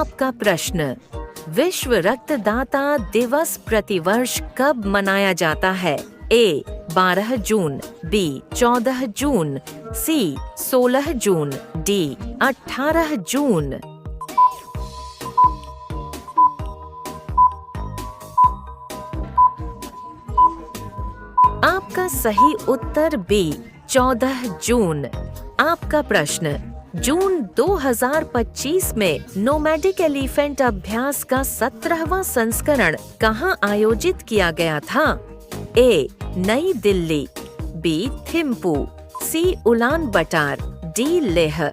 आपका प्रश्न, विश्व रक्तदाता दिवस प्रतिवर्ष कब मनाया जाता है? ए 12 जून, बी 14 जून, सी 16 जून, डी 18 जून। आपका सही उत्तर बी 14 जून। आपका प्रश्न, जून 2025 में नोमैडिक एलिफेंट अभ्यास का 17वां संस्करण कहाँ आयोजित किया गया था? ए नई दिल्ली, बी थिम्पू, सी उलान बटार, डी लेह।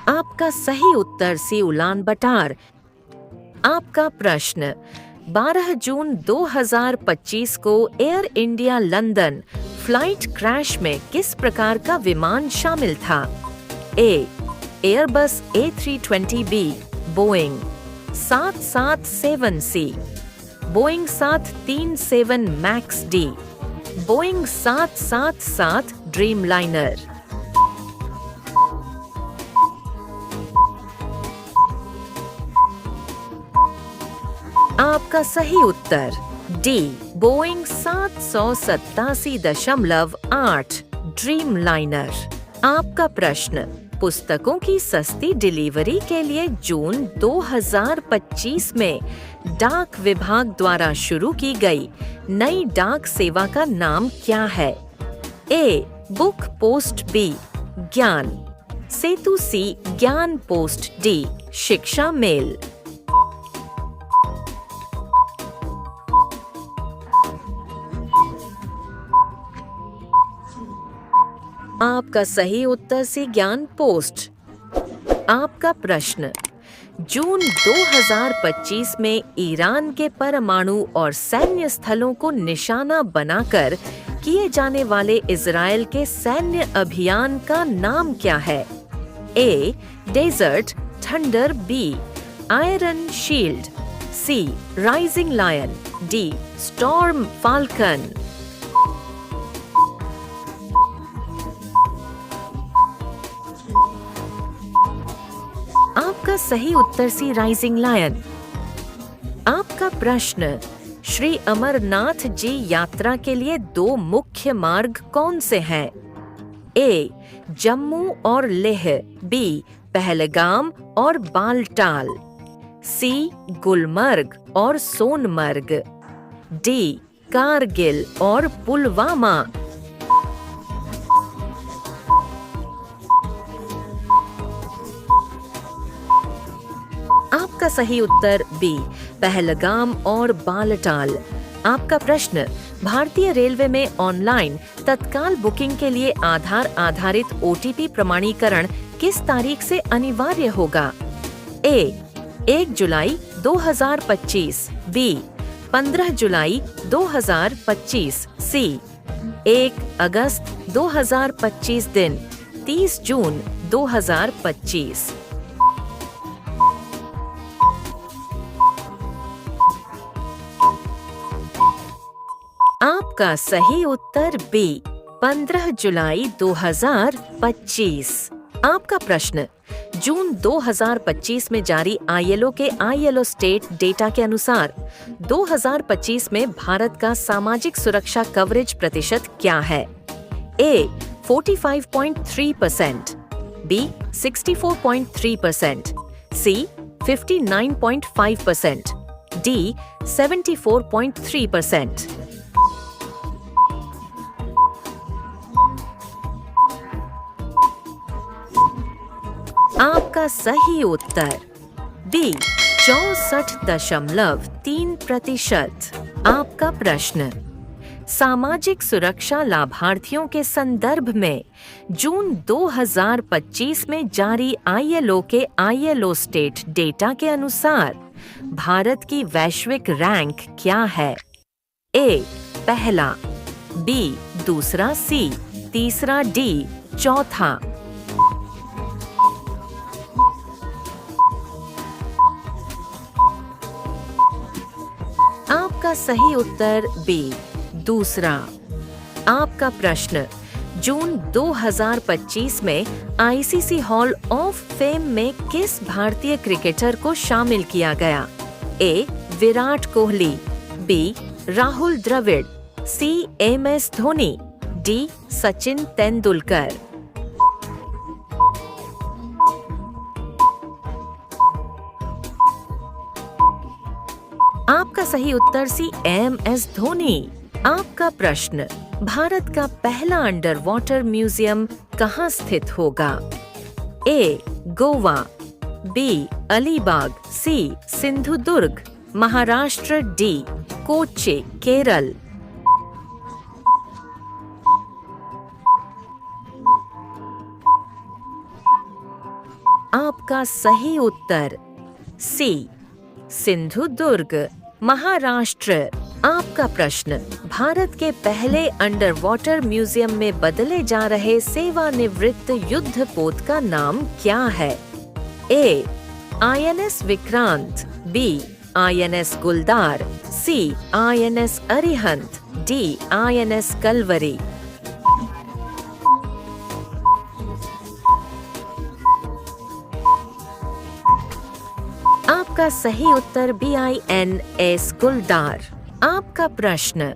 आपका सही उत्तर सी उलान बटार। आपका प्रश्न, 12 जून 2025 को Air India London flight crash में किस प्रकार का विमान शामिल था? A Airbus A320B, Boeing 777C, Boeing 737 Max D, Boeing 777 Dreamliner. आपका सही उत्तर डी बोइंग 787.8 ड्रीमलाइनर। आपका प्रश्न, पुस्तकों की सस्ती डिलीवरी के लिए जून 2025 में डाक विभाग द्वारा शुरू की गई नई डाक सेवा का नाम क्या है? ए बुक पोस्ट, बी ज्ञान सेतु, सी ज्ञान पोस्ट, डी शिक्षा मेल। आपका सही उत्तर सी ज्ञान पोस्ट। आपका प्रश्न, जून 2025 में ईरान के परमाणु और सैन्य स्थलों को निशाना बनाकर किए जाने वाले इजराइल के सैन्य अभियान का नाम क्या है? A Desert Thunder, B Iron Shield, C Rising Lion, D Storm Falcon. आपका सही उत्तर सी राइजिंग लायन। आपका प्रश्न, श्री अमरनाथ जी यात्रा के लिए 2 मुख्य मार्ग कौन से हैं? ए जम्मू और लेह, बी पहलगाम और बालटाल, सी गुलमर्ग और सोनमर्ग, डी कारगिल और पुलवामा। आपका सही उत्तर बी पहलगाम और बालटाल। आपका प्रश्न, भारतीय रेलवे में ऑनलाइन तत्काल बुकिंग के लिए आधार आधारित OTP प्रमाणीकरण किस तारीख से अनिवार्य होगा? ए 1 जुलाई 2025, बी 15 जुलाई 2025, सी 1 अगस्त 2025 दिन 30 जून 2025। आपका सही उत्तर बी 15 जुलाई 2025। आपका प्रश्न, जून 2025 में जारी ILO के ILO स्टेट डेटा के अनुसार 2025 में भारत का सामाजिक सुरक्षा कवरेज प्रतिशत क्या है? ए 45.3%, बी 64.3%, सी 59.5%, डी 74.3%। आपका सही उत्तर बी 64.3%। आपका प्रश्न, सामाजिक सुरक्षा लाभार्थियों के संदर्भ में जून 2025 में जारी ILO के ILO स्टेट डेटा के अनुसार भारत की वैश्विक रैंक क्या है? ए पहला, बी दूसरा, सी तीसरा, डी चौथा। आपका सही उत्तर बी दूसरा। आपका प्रश्न, जून 2025 में आईसीसी हॉल ऑफ फेम में किस भारतीय क्रिकेटर को शामिल किया गया? A. Virat Kohli, B. Rahul Dravid, C. MS Dhoni, D. Sachin Tendulkar. आपका सही उत्तर सी. MS धोनी। आपका प्रश्न, भारत का पहला अंडर वाटर म्यूजियम कहाँ स्थित होगा? ए. गोवा, बी. अलीबाग, सी. सिंधुदुर्ग, महाराष्ट्र, डी. कोच्चि, केरल। आपका सही उत्तर सी. सिंधुदुर्ग, महाराष्ट्र। आपका प्रश्न, भारत के पहले अंडर वाटर म्यूजियम में बदले जा रहे सेवानिवृत्त युद्धपोत का नाम क्या है? A. INS Vikrant, B. INS Guldar, C. INS Arihant, D. INS Kalvari. आपका सही उत्तर BINS गुलदार। आपका प्रश्न,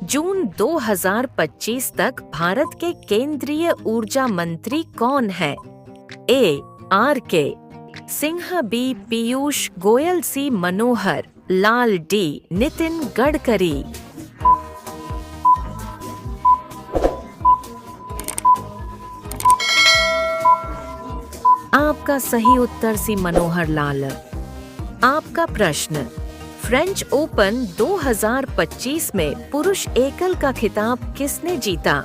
जून 2025 तक भारत के केंद्रीय ऊर्जा मंत्री कौन है? A. RK Singh, B. Piyush Goyal, C. Manohar Lal, D. Nitin Gadkari. आपका सही उत्तर सी. मनोहर लाल। आपका प्रश्न, फ्रेंच ओपन 2025 में पुरुष एकल का खिताब किसने जीता?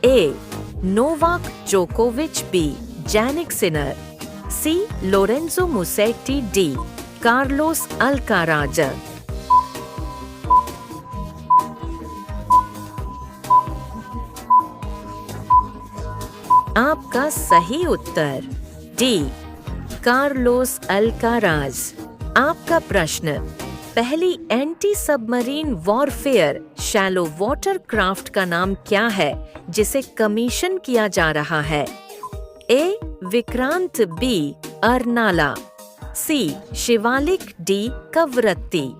ए. नोवाक जोकोविच, B. Jannik Sinner, C. Lorenzo Musetti, D. Carlos Alcaraz. आपका सही उत्तर डी. Carlos Alcaraz. आपका प्रश्न, पहली anti submarine warfare shallow water craft का नाम क्या है जिसे कमीशन किया जा रहा है? ए. विक्रांत, बी. अर्नाला, सी. शिवालिक, डी. कवरत्ती।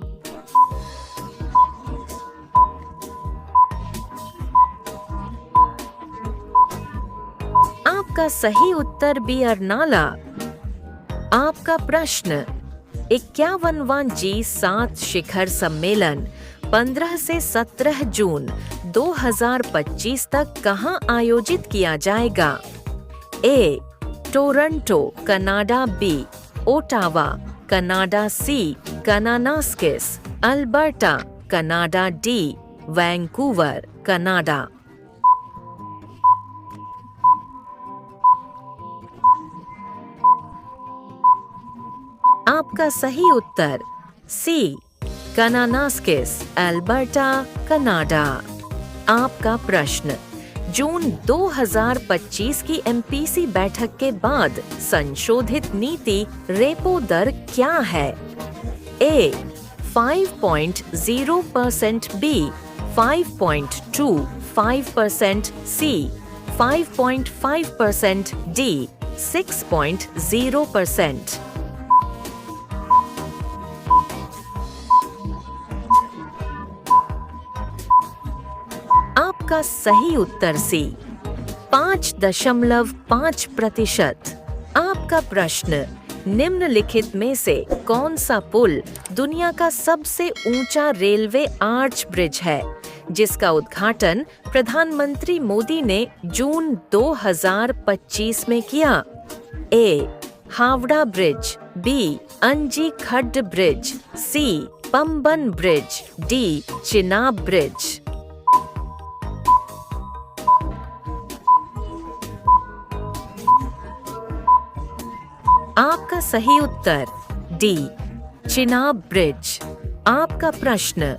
आपका सही उत्तर बी. अर्नाला। आपका प्रश्न, 51वां G7 शिखर सम्मेलन 15 से 17 जून 2025 तक कहां आयोजित किया जाएगा? A. Toronto, Canada, B. Ottawa, Canada, C. Kananaskis, Alberta, Canada, D. Vancouver, Canada. आपका सही उत्तर सी. Kananaskis, Alberta, Canada. आपका प्रश्न, जून 2025 की MPC बैठक के बाद संशोधित नीति रेपो दर क्या है? ए. 5.0%, बी. 5.25%, सी. 5.5%, डी. 6.0%। आपका सही उत्तर सी. 5.5%। आपका प्रश्न, निम्नलिखित में से कौन सा पुल दुनिया का सबसे ऊंचा रेलवे आर्च ब्रिज है जिसका उद्घाटन प्रधानमंत्री मोदी ने जून 2025 में किया? A. Howrah bridge, B. Anji Khad bridge, C. Pamban bridge, D. Chenab bridge. आपका सही उत्तर डी. चिनाब ब्रिज। आपका प्रश्न,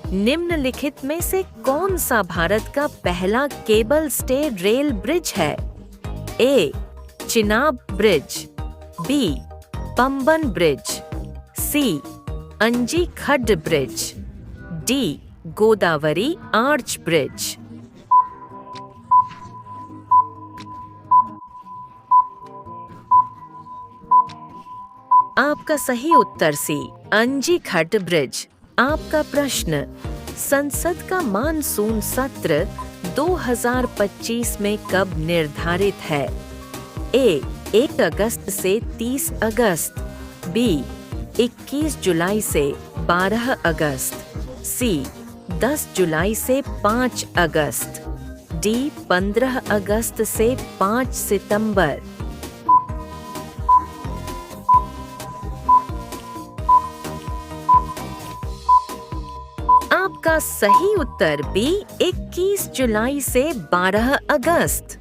निम्नलिखित में से कौन सा भारत का पहला केबल स्टे रेल ब्रिज है? A. Chenab bridge, B. Pamban bridge, C. Anji Khad bridge, D. Godavari arch bridge. आपका सही उत्तर सी, अंजी खट ब्रिज। आपका प्रश्न, संसद का मानसून सत्र 2025 में कब निर्धारित है? ए 1 अगस्त से 30 अगस्त, बी 21 जुलाई से 12 अगस्त, सी 10 जुलाई से 5 अगस्त, डी 15 अगस्त से 5 सितंबर। आपका सही उत्तर बी 21 जुलाई से 12 अगस्त।